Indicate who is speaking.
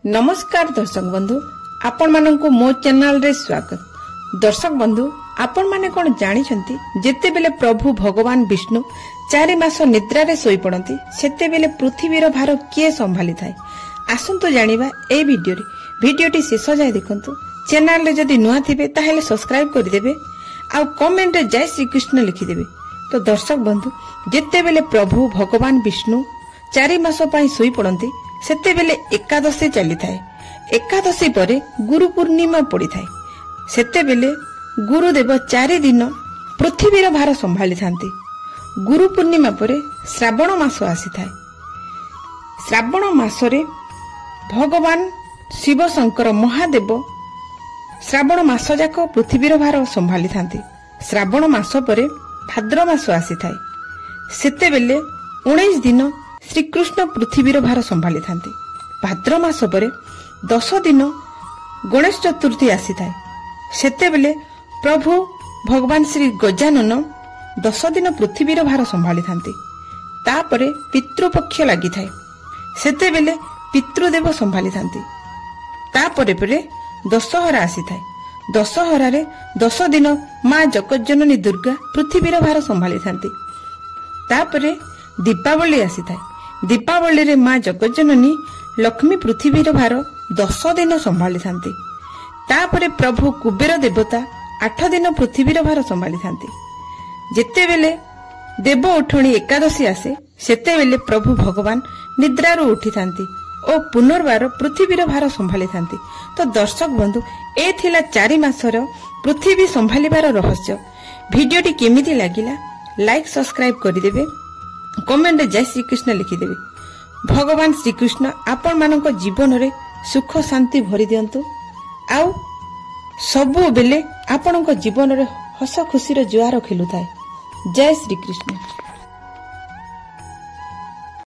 Speaker 1: नमस्कार दर्शक बंधु, आपण मानंकु मो चैनल रे स्वागत। दर्शक बंधु, आपण माने कोन जानिछंती जेते बेले प्रभु भगवान विष्णु 4 मास निद्रा रे सोई पड़ंती सेते बेले पृथ्वीर भार किए संभाली थाए। आसंतु जानिबा ए वीडियो रे। वीडियोटी शेष जाय देखंतु। चैनल रे जदी नुआ थिबे ताहेले सब्सक्राइब करि देबे आ कमेंट रे जय श्री कृष्ण लिखि देबे। तो दर्शक बंधु, जेते बेले प्रभु भगवान विष्णु 4 मास पई सोई पड़ंती सेते बेले एकादशी चली थाए। एकादशी परे गुरु पूर्णिमा पड़ी थाए। सेते बेले गुरुदेव 4 दिन पृथ्वीर भार संभाली थांती। गुरु पूर्णिमा परे श्रावण मास आसी थाए। श्रावण मासरे भगवान शिव शंकर महादेव श्रावण मास जाक पृथ्वीर भार संभाली थांती। श्रावण मास परे भाद्र मास आसी थाए। सेते बेले 19 दिन श्रीकृष्ण पृथ्वीर भार संभाली थांती। भाद्र मास परे 10 दिन गणेश चतुर्थी आसी थाए। सेते बेले प्रभु भगवान श्री गजानन 10 दिन पृथ्वीर भार संभाली थांती। तापरे पितृपक्ष लागि थाए। सेते बेले पितृदेव संभाली थांती। तापरे परे दशहरा आसी थाए। दशहरा रे 10 दिन मां जगज्जननी दुर्गा पृथ्वीर भार संभाली थांती। तापरे दीपावली आसी थाए। दीपावली रे मां जगज्जननी लक्ष्मी पृथ्वीर भार 10 दिन संभाली थांती। तापरे प्रभु कुबेर देवता 8 दिन पृथ्वीर भार संभाली थांती। जेते बेले देव उठणी एकादशी आसे सेते बेले प्रभु भगवान निद्रारू उठी थांती और पुनर्बार पृथ्वीर भार संभाली थांती। तो दर्शक बंधु, ए थिला 4 मासर पृथ्वी संभालिबार रहस्य। वीडियोटी केमिति लागिला लाइक सब्सक्राइब करि देबे, कमेंट जय श्री कृष्ण लिखि देबे। भगवान श्री कृष्ण आपण मानक जीवन रे सुख शांति भरि दियंतु। आउ सबु बेले आपणक जीवन रे हस खुशी रो जुआर खेलु थाए। जय श्री कृष्ण।